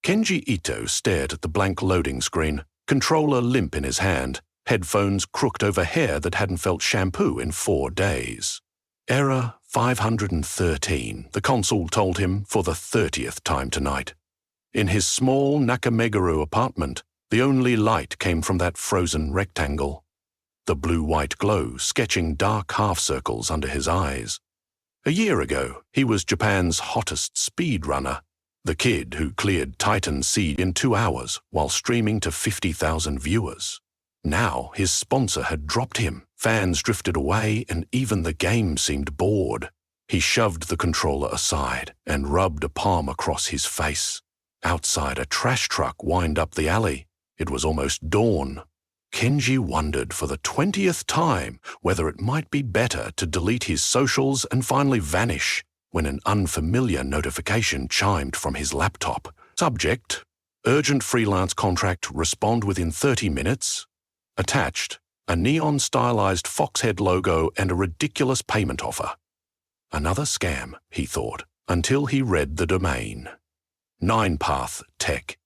Kenji Ito stared at the blank loading screen, controller limp in his hand, headphones crooked over hair that hadn't felt shampoo in 4 days. Error 513, the console told him for the 30th time tonight. In his small Nakamegaru apartment, the only light came from that frozen rectangle. The blue-white glow sketching dark half-circles under his eyes. A year ago, he was Japan's hottest speedrunner, the kid who cleared Titan Sea in 2 hours while streaming to 50,000 viewers. Now his sponsor had dropped him, fans drifted away, and even the game seemed bored. He shoved the controller aside and rubbed a palm across his face. Outside, a trash truck whined up the alley. It was almost dawn. Kenji wondered for the 20th time whether it might be better to delete his socials and finally vanish when an unfamiliar notification chimed from his laptop. Subject: urgent freelance contract, respond within 30 minutes. Attached, a neon-stylized foxhead logo and a ridiculous payment offer. Another scam, he thought, until he read the domain. Ninepath Tech.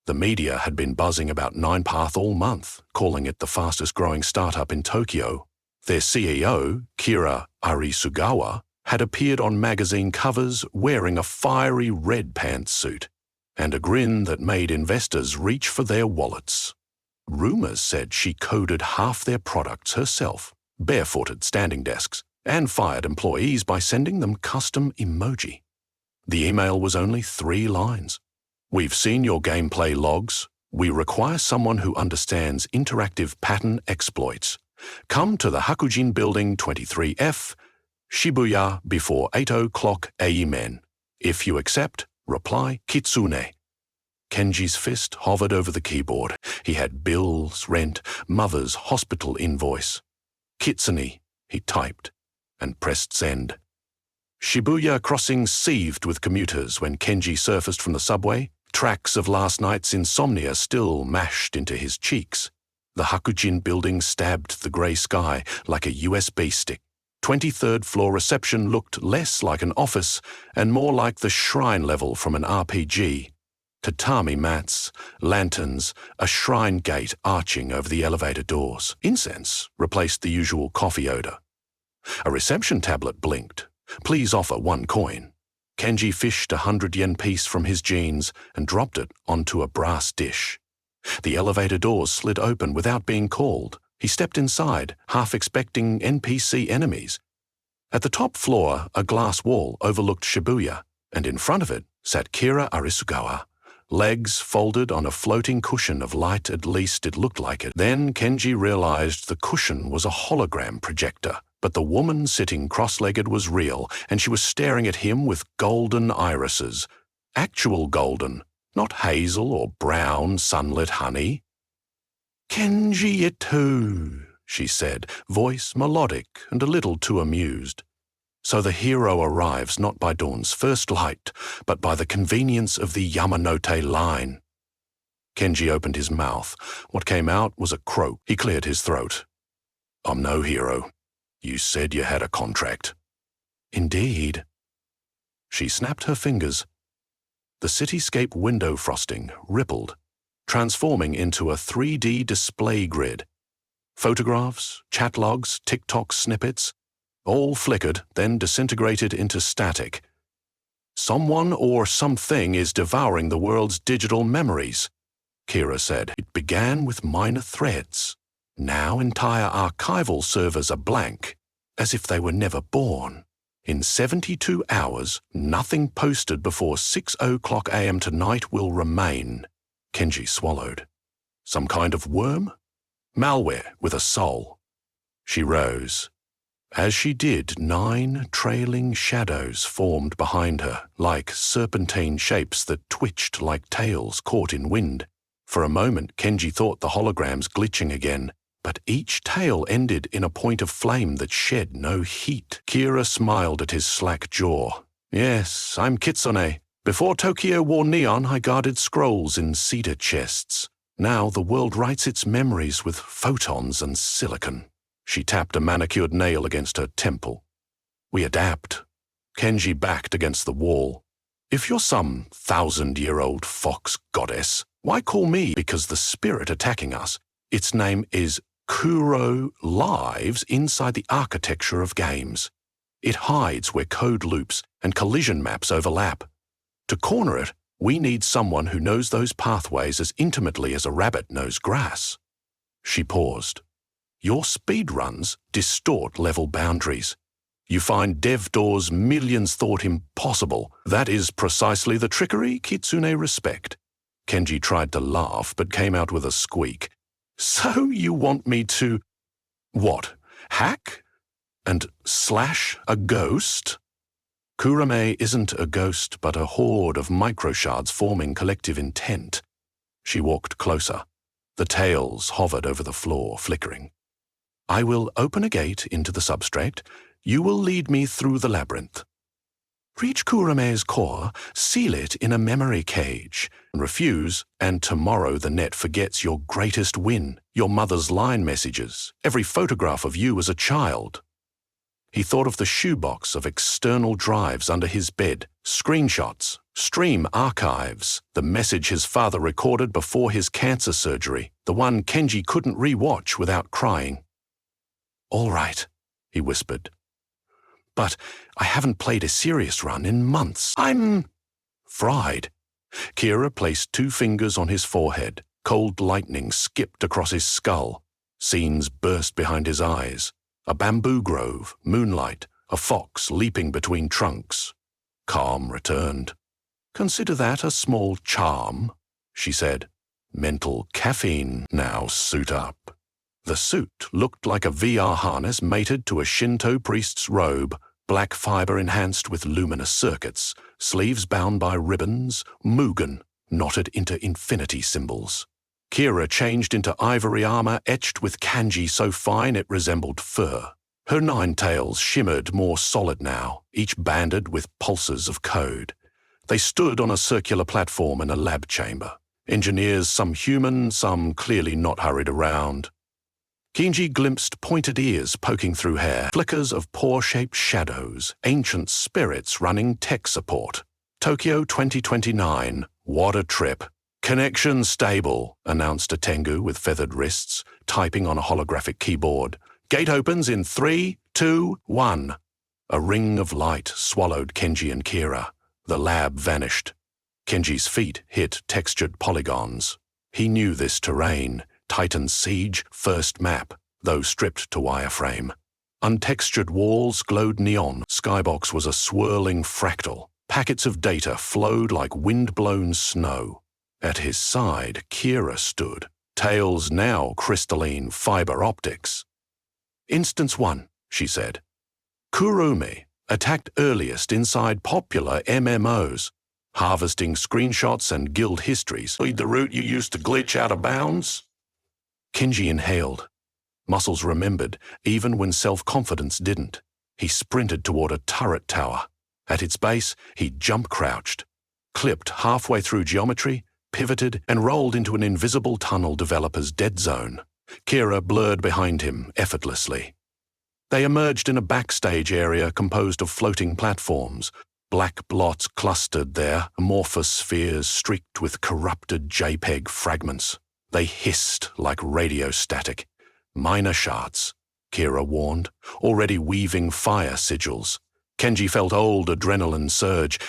The media had been buzzing about Ninepath all month, calling it the fastest-growing startup in Tokyo. Their CEO, Kira Arisugawa, had appeared on magazine covers wearing a fiery red pantsuit and a grin that made investors reach for their wallets. Rumors said she coded half their products herself, barefooted standing desks, and fired employees by sending them custom emoji. The email was only 3 lines. We've seen your gameplay logs. We require someone who understands interactive pattern exploits. Come to the Hakujin Building 23F, Shibuya before 8 o'clock amen. If you accept, reply Kitsune. Kenji's fist hovered over the keyboard. He had bills, rent, mother's hospital invoice. Kitsune, he typed, and pressed send. Shibuya crossing seethed with commuters when Kenji surfaced from the subway, tracks of last night's insomnia still mashed into his cheeks. The Hakujin Building stabbed the grey sky like a USB stick. 23rd floor reception looked less like an office and more like the shrine level from an RPG. Tatami mats, lanterns, a shrine gate arching over the elevator doors. Incense replaced the usual coffee odor. A reception tablet blinked. Please offer 1 coin. Kenji fished a 100 yen piece from his jeans and dropped it onto a brass dish. The elevator doors slid open without being called. He stepped inside, half expecting NPC enemies. At the top floor, a glass wall overlooked Shibuya, and in front of it sat Kira Arisugawa. Legs folded on a floating cushion of light, at least it looked like it. Then Kenji realized the cushion was a hologram projector, but the woman sitting cross-legged was real, and she was staring at him with golden irises. Actual golden, not hazel or brown sunlit honey. Kenji Ito, she said, voice melodic and a little too amused. So the hero arrives not by dawn's first light, but by the convenience of the Yamanote line. Kenji opened his mouth. What came out was a croak. He cleared his throat. I'm no hero. You said you had a contract. Indeed. She snapped her fingers. The cityscape window frosting rippled, transforming into a 3D display grid. Photographs, chat logs, TikTok snippets, all flickered, then disintegrated into static. Someone or something is devouring the world's digital memories, Kira said. It began with minor threads. Now entire archival servers are blank, as if they were never born. In 72 hours, nothing posted before 6 o'clock a.m. tonight will remain. Kenji swallowed. Some kind of worm? Malware with a soul. She rose. As she did, 9 trailing shadows formed behind her, like serpentine shapes that twitched like tails caught in wind. For a moment, Kenji thought the holograms glitching again, but each tail ended in a point of flame that shed no heat. Kira smiled at his slack jaw. Yes, I'm Kitsune. Before Tokyo wore neon, I guarded scrolls in cedar chests. Now the world writes its memories with photons and silicon. She tapped a manicured nail against her temple. We adapt. Kenji backed against the wall. If you're some 1,000-year-old fox goddess, why call me? Because the spirit attacking us, its name is Kuro, lives inside the architecture of games. It hides where code loops and collision maps overlap. To corner it, we need someone who knows those pathways as intimately as a rabbit knows grass. She paused. Your speedruns distort level boundaries. You find dev doors millions thought impossible. That is precisely the trickery Kitsune respect. Kenji tried to laugh, but came out with a squeak. So you want me to... what? Hack? And slash a ghost? Kurame isn't a ghost, but a horde of microshards forming collective intent. She walked closer. The tails hovered over the floor, flickering. I will open a gate into the substrate. You will lead me through the labyrinth. Reach Kurame's core, seal it in a memory cage, refuse, and tomorrow the net forgets your greatest win, your mother's line messages, every photograph of you as a child. He thought of the shoebox of external drives under his bed, screenshots, stream archives, the message his father recorded before his cancer surgery, the one Kenji couldn't re-watch without crying. All right, he whispered. But I haven't played a serious run in months. I'm fried. Kira placed 2 fingers on his forehead. Cold lightning skipped across his skull. Scenes burst behind his eyes. A bamboo grove, moonlight, a fox leaping between trunks. Calm returned. Consider that a small charm, she said. Mental caffeine, now suit up. The suit looked like a VR harness mated to a Shinto priest's robe, black fiber enhanced with luminous circuits, sleeves bound by ribbons, mugen, knotted into infinity symbols. Kira changed into ivory armor etched with kanji so fine it resembled fur. Her 9 tails shimmered more solid now, each banded with pulses of code. They stood on a circular platform in a lab chamber. Engineers, some human, some clearly not hurried around. Kenji glimpsed pointed ears poking through hair, flickers of paw-shaped shadows, ancient spirits running tech support. Tokyo 2029, what a trip. Connection stable, announced a Tengu with feathered wrists, typing on a holographic keyboard. Gate opens in 3, 2, 1. A ring of light swallowed Kenji and Kira. The lab vanished. Kenji's feet hit textured polygons. He knew this terrain. Titan's Siege, first map, though stripped to wireframe. Untextured walls glowed neon. Skybox was a swirling fractal. Packets of data flowed like wind-blown snow. At his side, Kira stood, tails now crystalline fiber optics. Instance 1, she said. Kurumi, attacked earliest inside popular MMOs, harvesting screenshots and guild histories. Lead the route you used to glitch out of bounds? Kenji inhaled. Muscles remembered, even when self-confidence didn't. He sprinted toward a turret tower. At its base, he jump-crouched, clipped halfway through geometry, pivoted, and rolled into an invisible tunnel developer's dead zone. Kira blurred behind him effortlessly. They emerged in a backstage area composed of floating platforms. Black blots clustered there, amorphous spheres streaked with corrupted JPEG fragments. They hissed like radio static. Minor shards, Kira warned, already weaving fire sigils. Kenji felt old adrenaline surge.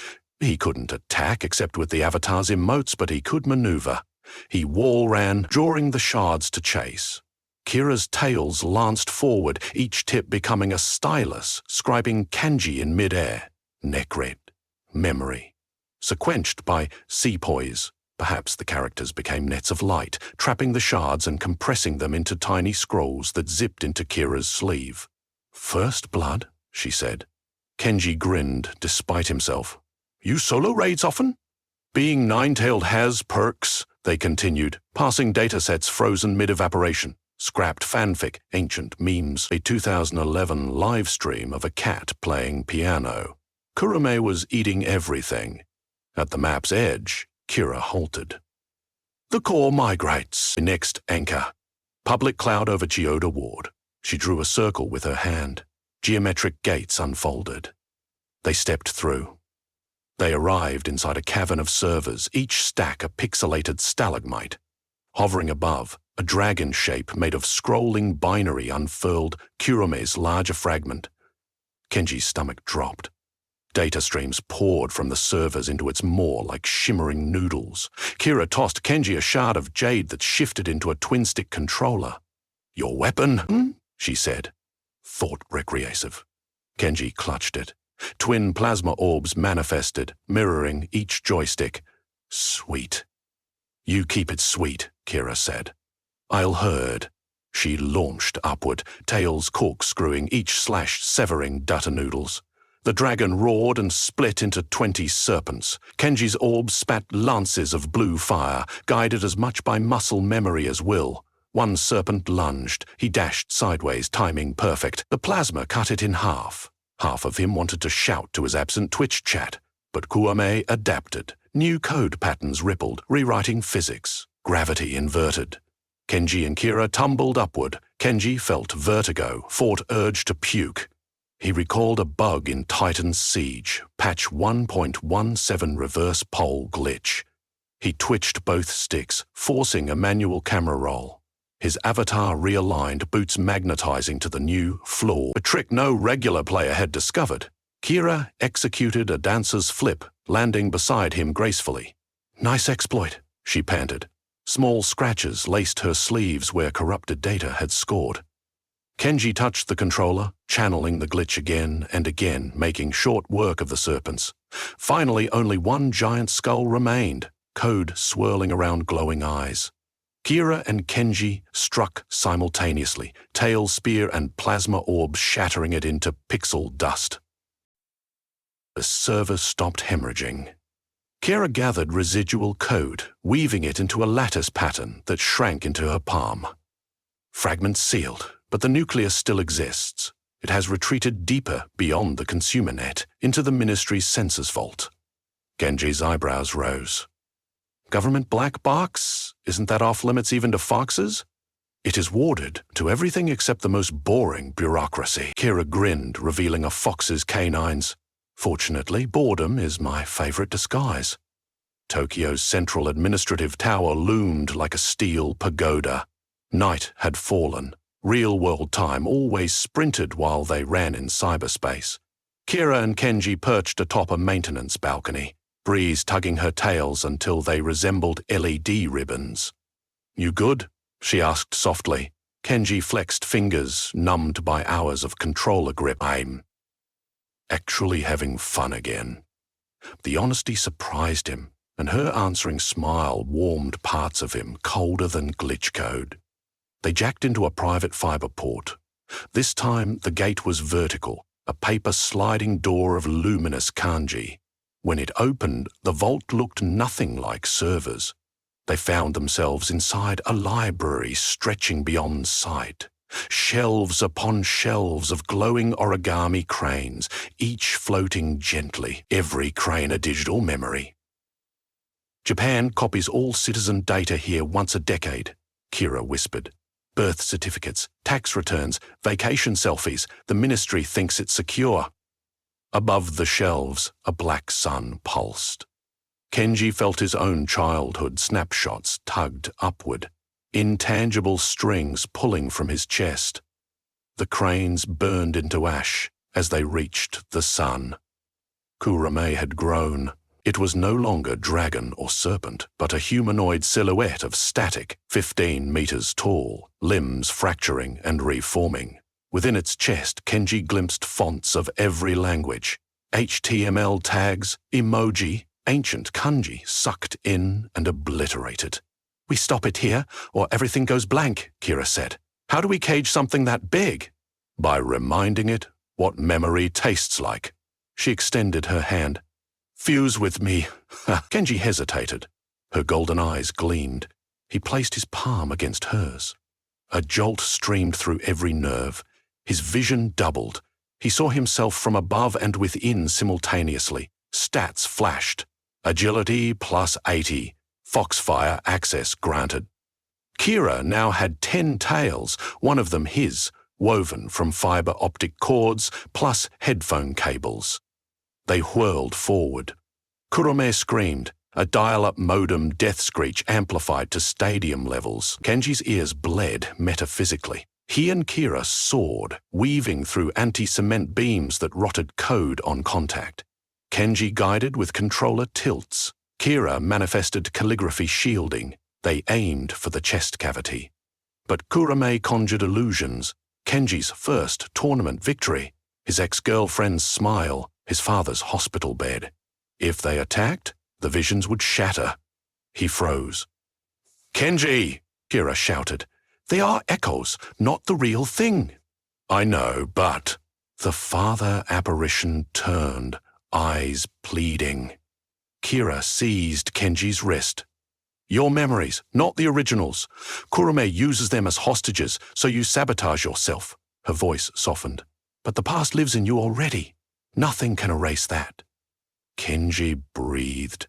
He couldn't attack except with the avatar's emotes, but he could maneuver. He wall ran, drawing the shards to chase. Kira's tails lanced forward, each tip becoming a stylus, scribing kanji in midair. Neck red, memory. Sequenched by sepoys. Perhaps the characters became nets of light, trapping the shards and compressing them into tiny scrolls that zipped into Kira's sleeve. First blood, she said. Kenji grinned, despite himself. You solo raids often? Being nine-tailed has perks, they continued, passing datasets frozen mid-evaporation. Scrapped fanfic, ancient memes, a 2011 live stream of a cat playing piano. Kurame was eating everything. At the map's edge, Kira halted. The core migrates. Next anchor. Public cloud over Chiyoda Ward. She drew a circle with her hand. Geometric gates unfolded. They stepped through. They arrived inside a cavern of servers, each stack a pixelated stalagmite. Hovering above, a dragon shape made of scrolling binary unfurled Kurome's larger fragment. Kenji's stomach dropped. Data streams poured from the servers into its maw like shimmering noodles. Kira tossed Kenji a shard of jade that shifted into a twin-stick controller. "Your weapon?" she said. Thought recreative. Kenji clutched it. Twin plasma orbs manifested, mirroring each joystick. "Sweet." "You keep it sweet," Kira said. "I'll herd." She launched upward, tails corkscrewing, each slash severing Dutta noodles. The dragon roared and split into 20 serpents. Kenji's orbs spat lances of blue fire, guided as much by muscle memory as will. One serpent lunged. He dashed sideways, timing perfect. The plasma cut it in half. Half of him wanted to shout to his absent Twitch chat, but Kurome adapted. New code patterns rippled, rewriting physics. Gravity inverted. Kenji and Kira tumbled upward. Kenji felt vertigo, fought urge to puke. He recalled a bug in Titan's Siege, patch 1.17 reverse pole glitch. He twitched both sticks, forcing a manual camera roll. His avatar realigned, boots magnetizing to the new floor, a trick no regular player had discovered. Kira executed a dancer's flip, landing beside him gracefully. "Nice exploit," she panted. Small scratches laced her sleeves where corrupted data had scored. Kenji touched the controller, channeling the glitch again and again, making short work of the serpents. Finally, only one giant skull remained, code swirling around glowing eyes. Kira and Kenji struck simultaneously, tail spear and plasma orb shattering it into pixel dust. The server stopped hemorrhaging. Kira gathered residual code, weaving it into a lattice pattern that shrank into her palm. Fragments sealed, but the nucleus still exists. It has retreated deeper beyond the consumer net, into the Ministry's census vault. Genji's eyebrows rose. Government black box? Isn't that off limits even to foxes? It is warded to everything except the most boring bureaucracy. Kira grinned, revealing a fox's canines. Fortunately, boredom is my favorite disguise. Tokyo's central administrative tower loomed like a steel pagoda. Night had fallen. Real-world time always sprinted while they ran in cyberspace. Kira and Kenji perched atop a maintenance balcony, breeze tugging her tails until they resembled LED ribbons. "You good?" she asked softly. Kenji flexed fingers, numbed by hours of controller grip. "I'm actually having fun again." The honesty surprised him, and her answering smile warmed parts of him colder than glitch code. They jacked into a private fiber port. This time, the gate was vertical, a paper sliding door of luminous kanji. When it opened, the vault looked nothing like servers. They found themselves inside a library stretching beyond sight. Shelves upon shelves of glowing origami cranes, each floating gently, every crane a digital memory. "Japan copies all citizen data here once a decade," Kira whispered. "Birth certificates, tax returns, vacation selfies. The ministry thinks it's secure." Above the shelves, a black sun pulsed. Kenji felt his own childhood snapshots tugged upward, intangible strings pulling from his chest. The cranes burned into ash as they reached the sun. Kurome had grown. It was no longer dragon or serpent, but a humanoid silhouette of static, 15 meters tall, limbs fracturing and reforming. Within its chest, Kenji glimpsed fonts of every language, HTML tags, emoji, ancient kanji sucked in and obliterated. "We stop it here, or everything goes blank," Kira said. "How do we cage something that big?" "By reminding it what memory tastes like." She extended her hand. "Fuse with me." Kenji hesitated. Her golden eyes gleamed. He placed his palm against hers. A jolt streamed through every nerve. His vision doubled. He saw himself from above and within simultaneously. Stats flashed. Agility plus 80. Foxfire access granted. Kira now had 10 tails, one of them his, woven from fiber optic cords plus headphone cables. They whirled forward. Kurome screamed, a dial-up modem death screech amplified to stadium levels. Kenji's ears bled metaphysically. He and Kira soared, weaving through anti-cement beams that rotted code on contact. Kenji guided with controller tilts. Kira manifested calligraphy shielding. They aimed for the chest cavity. But Kurome conjured illusions. Kenji's first tournament victory, his ex-girlfriend's smile, his father's hospital bed. If they attacked, the visions would shatter. He froze. "Kenji!" Kira shouted. "They are echoes, not the real thing." "I know, but..." The father apparition turned, eyes pleading. Kira seized Kenji's wrist. "Your memories, not the originals. Kurome uses them as hostages, so you sabotage yourself." Her voice softened. "But the past lives in you already. Nothing can erase that." Kenji breathed.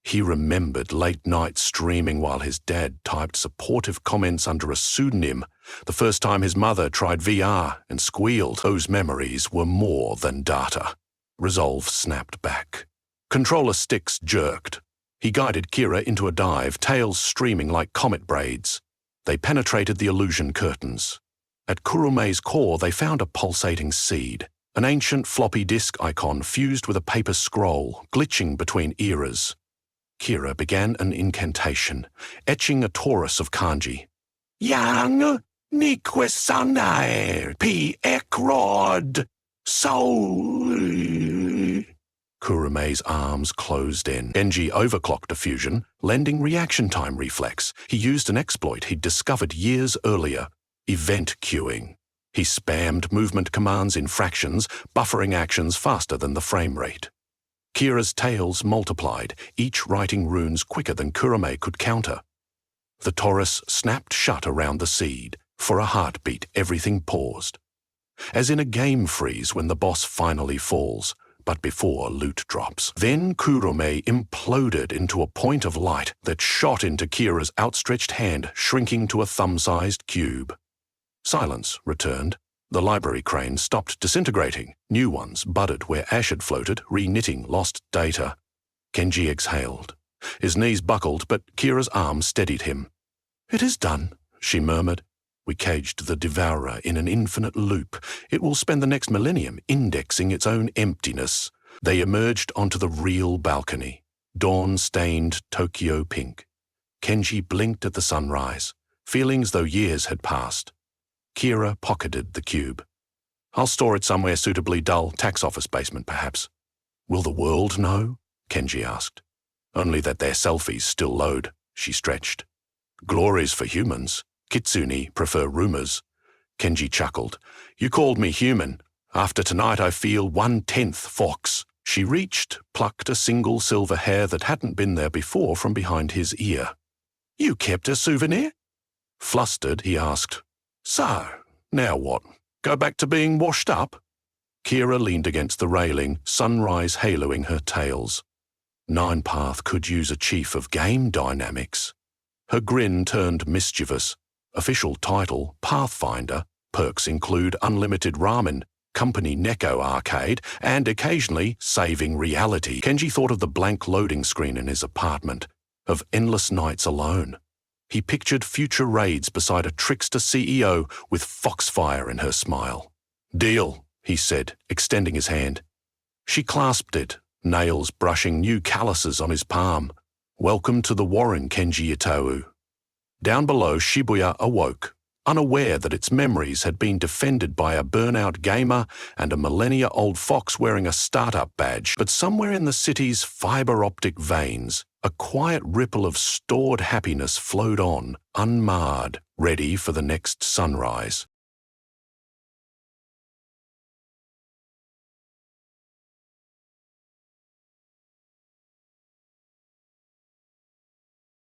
He remembered late nights streaming while his dad typed supportive comments under a pseudonym. The first time his mother tried VR and squealed. Those memories were more than data. Resolve snapped back. Controller sticks jerked. He guided Kira into a dive, tails streaming like comet braids. They penetrated the illusion curtains. At Kurume's core, they found a pulsating seed, an ancient floppy disk icon fused with a paper scroll, glitching between eras. Kira began an incantation, etching a torus of kanji. Yang Nikwesanae P Ekrod Soul. Kurume's arms closed in. Kenji overclocked a fusion, lending reaction time reflex. He used an exploit he'd discovered years earlier, event queuing. He spammed movement commands in fractions, buffering actions faster than the frame rate. Kira's tails multiplied, each writing runes quicker than Kurume could counter. The torus snapped shut around the seed. For a heartbeat, everything paused. As in a game freeze when the boss finally falls, but before loot drops. Then Kurume imploded into a point of light that shot into Kira's outstretched hand, shrinking to a thumb-sized cube. Silence returned. The library crane stopped disintegrating. New ones budded where ash had floated, re-knitting lost data. Kenji exhaled. His knees buckled, but Kira's arm steadied him. "It is done," she murmured. "We caged the devourer in an infinite loop. It will spend the next millennium indexing its own emptiness." They emerged onto the real balcony, dawn-stained Tokyo pink. Kenji blinked at the sunrise, feeling as though years had passed. Kira pocketed the cube. "I'll store it somewhere suitably dull, tax office basement perhaps." "Will the world know?" Kenji asked. "Only that their selfies still load," she stretched. "Glories for humans. Kitsune prefer rumors." Kenji chuckled. "You called me human. After tonight I feel 1/10 fox." She reached, plucked a single silver hair that hadn't been there before from behind his ear. "You kept a souvenir?" Flustered, he asked, "So, now what? Go back to being washed up?" Kira leaned against the railing, sunrise haloing her tails. Ninepath could use a chief of game dynamics. Her grin turned mischievous. Official title, Pathfinder. Perks include unlimited ramen, company Neko arcade, and occasionally saving reality. Kenji thought of the blank loading screen in his apartment, of endless nights alone. He pictured future raids beside a trickster CEO with Foxfire in her smile. "Deal," he said, extending his hand. She clasped it, nails brushing new calluses on his palm. "Welcome to the Warren, Kenji Itau." Down below, Shibuya awoke, unaware that its memories had been defended by a burnout gamer and a millennia-old fox wearing a startup badge. But somewhere in the city's fiber-optic veins, a quiet ripple of stored happiness flowed on, unmarred, ready for the next sunrise.